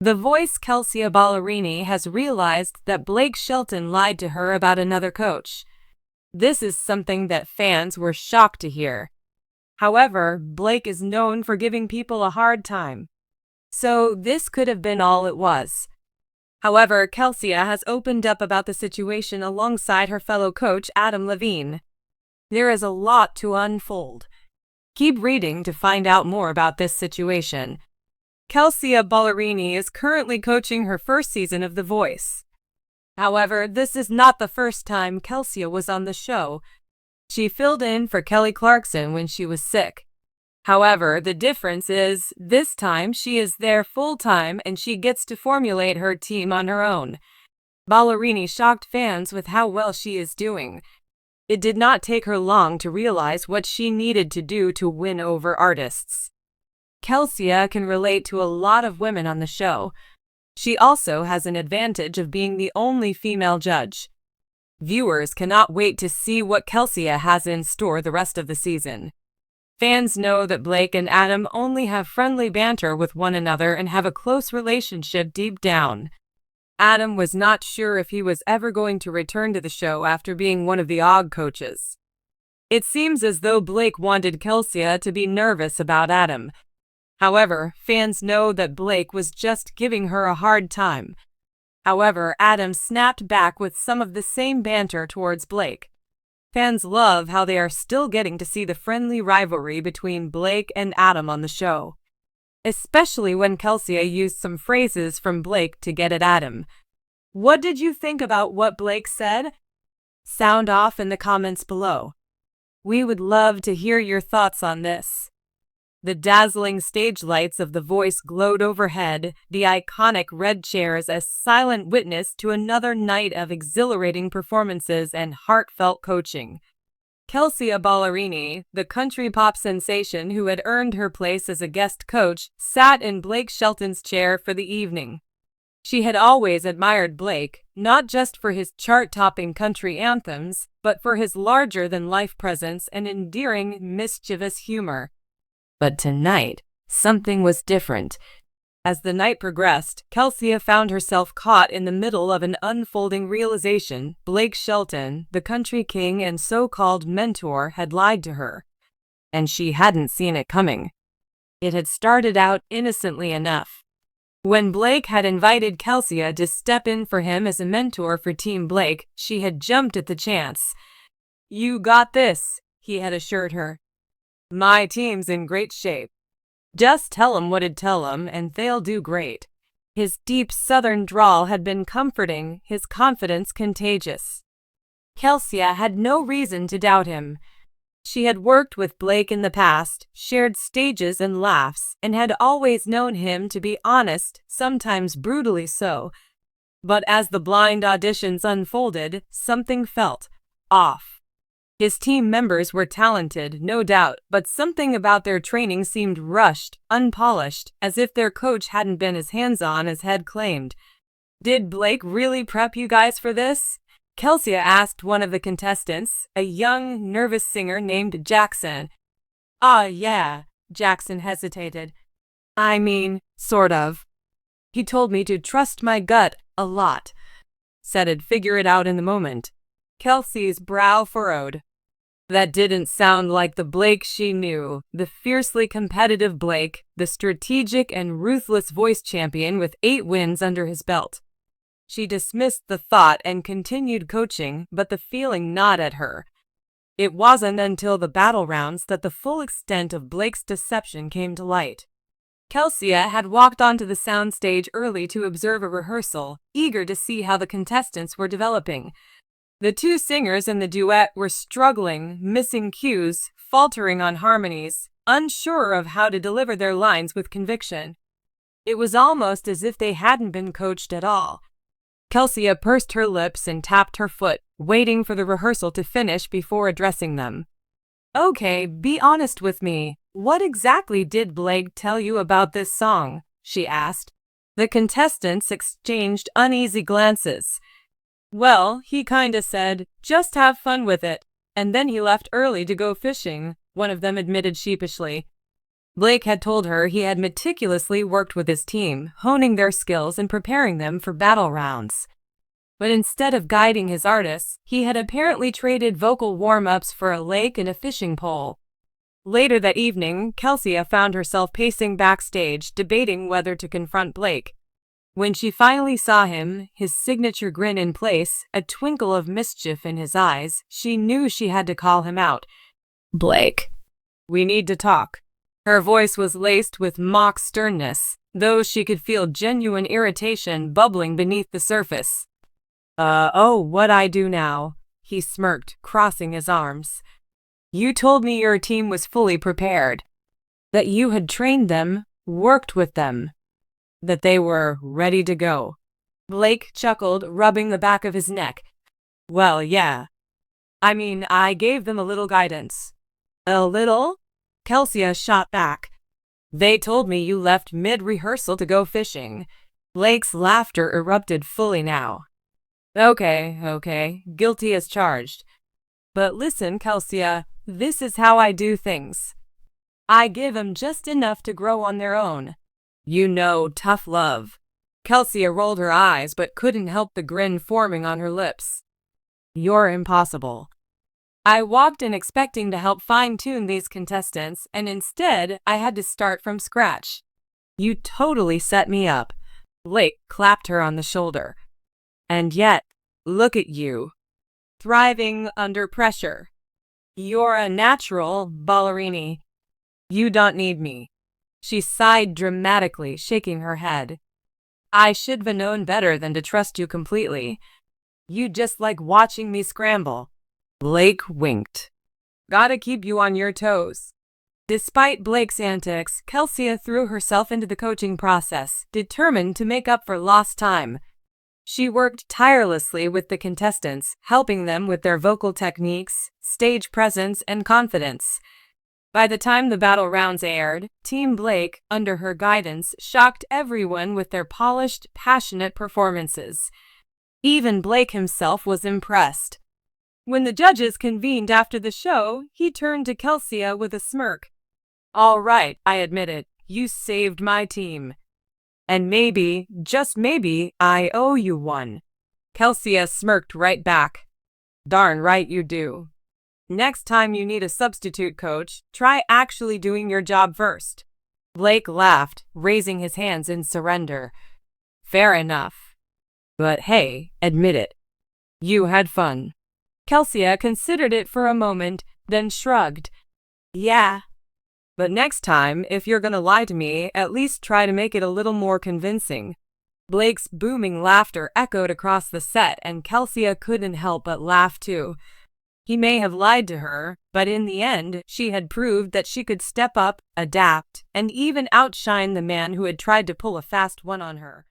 The voice Kelsea Ballerini has realized that Blake Shelton lied to her about another coach. This is something that fans were shocked to hear. However, Blake is known for giving people a hard time. So this could have been all it was. However, Kelsea has opened up about the situation alongside her fellow coach Adam Levine. There is a lot to unfold. Keep reading to find out more about this situation. Kelsea Ballerini is currently coaching her first season of The Voice. However, this is not the first time Kelsea was on the show. She filled in for Kelly Clarkson when she was sick. However, the difference is, this time she is there full-time and she gets to formulate her team on her own. Ballerini shocked fans with how well she is doing. It did not take her long to realize what she needed to do to win over artists. Kelsea can relate to a lot of women on the show. She also has an advantage of being the only female judge. Viewers cannot wait to see what Kelsea has in store the rest of the season. Fans know that Blake and Adam only have friendly banter with one another and have a close relationship deep down. Adam was not sure if he was ever going to return to the show after being one of the OG coaches. It seems as though Blake wanted Kelsea to be nervous about Adam. However, fans know that Blake was just giving her a hard time. However, Adam snapped back with some of the same banter towards Blake. Fans love how they are still getting to see the friendly rivalry between Blake and Adam on the show. Especially when Kelsea used some phrases from Blake to get at Adam. What did you think about what Blake said? Sound off in the comments below. We would love to hear your thoughts on this. The dazzling stage lights of The Voice glowed overhead, the iconic red chairs a silent witness to another night of exhilarating performances and heartfelt coaching. Kelsea Ballerini, the country pop sensation who had earned her place as a guest coach, sat in Blake Shelton's chair for the evening. She had always admired Blake, not just for his chart-topping country anthems, but for his larger-than-life presence and endearing, mischievous humor. But tonight, something was different. As the night progressed, Kelsea found herself caught in the middle of an unfolding realization. Blake Shelton, the country king and so-called mentor, had lied to her. And she hadn't seen it coming. It had started out innocently enough. When Blake had invited Kelsea to step in for him as a mentor for Team Blake, she had jumped at the chance. "You got this," he had assured her. "My team's in great shape. Just tell 'em what'd tell 'em and they'll do great." His deep southern drawl had been comforting, his confidence contagious. Kelsea had no reason to doubt him. She had worked with Blake in the past, shared stages and laughs, and had always known him to be honest, sometimes brutally so. But as the blind auditions unfolded, something felt off. His team members were talented, no doubt, but something about their training seemed rushed, unpolished, as if their coach hadn't been as hands-on as had claimed. "Did Blake really prep you guys for this?" Kelsea asked one of the contestants, a young, nervous singer named Jackson. Yeah," Jackson hesitated. "I mean, sort of. He told me to trust my gut a lot. Said I'd figure it out in the moment." Kelsea's brow furrowed. That didn't sound like the Blake she knew, the fiercely competitive Blake, the strategic and ruthless voice champion with 8 wins under his belt. She dismissed the thought and continued coaching, but the feeling gnawed at her. It wasn't until the battle rounds that the full extent of Blake's deception came to light. Kelsea had walked onto the soundstage early to observe a rehearsal, eager to see how the contestants were developing. The 2 singers in the duet were struggling, missing cues, faltering on harmonies, unsure of how to deliver their lines with conviction. It was almost as if they hadn't been coached at all. Kelsea pursed her lips and tapped her foot, waiting for the rehearsal to finish before addressing them. "Okay, be honest with me. What exactly did Blake tell you about this song?" she asked. The contestants exchanged uneasy glances. "Well, he kinda said, just have fun with it, and then he left early to go fishing," one of them admitted sheepishly. Blake had told her he had meticulously worked with his team, honing their skills and preparing them for battle rounds. But instead of guiding his artists, he had apparently traded vocal warm-ups for a lake and a fishing pole. Later that evening, Kelsea found herself pacing backstage, debating whether to confront Blake. When she finally saw him, his signature grin in place, a twinkle of mischief in his eyes, she knew she had to call him out. "Blake, we need to talk." Her voice was laced with mock sternness, though she could feel genuine irritation bubbling beneath the surface. Oh, what I do now?" he smirked, crossing his arms. "You told me your team was fully prepared, that you had trained them, worked with them, that they were ready to go." Blake chuckled, rubbing the back of his neck. "Well, yeah. I mean, I gave them a little guidance." "A little?" Kelsea shot back. "They told me you left mid-rehearsal to go fishing." Blake's laughter erupted fully now. Okay, guilty as charged. But listen, Kelsea, this is how I do things. I give them just enough to grow on their own. You know, tough love." Kelsea rolled her eyes but couldn't help the grin forming on her lips. "You're impossible. I walked in expecting to help fine-tune these contestants, and instead I had to start from scratch. You totally set me up." Blake clapped her on the shoulder. "And yet, look at you, thriving under pressure. You're a natural, Ballerini. You don't need me." She sighed dramatically, shaking her head. "I should have known better than to trust you completely. You just like watching me scramble." Blake winked. "Gotta keep you on your toes." Despite Blake's antics, Kelsea threw herself into the coaching process, determined to make up for lost time. She worked tirelessly with the contestants, helping them with their vocal techniques, stage presence, and confidence. By the time the battle rounds aired, Team Blake, under her guidance, shocked everyone with their polished, passionate performances. Even Blake himself was impressed. When the judges convened after the show, he turned to Kelsea with a smirk. "All right, I admit it, you saved my team. And maybe, just maybe, I owe you one." Kelsea smirked right back. "Darn right you do. Next time you need a substitute coach, try actually doing your job first." Blake laughed, raising his hands in surrender. "Fair enough. But hey, admit it. You had fun." Kelsea considered it for a moment, then shrugged. "Yeah. But next time, if you're gonna lie to me, at least try to make it a little more convincing." Blake's booming laughter echoed across the set, and Kelsea couldn't help but laugh too. He may have lied to her, but in the end, she had proved that she could step up, adapt, and even outshine the man who had tried to pull a fast one on her.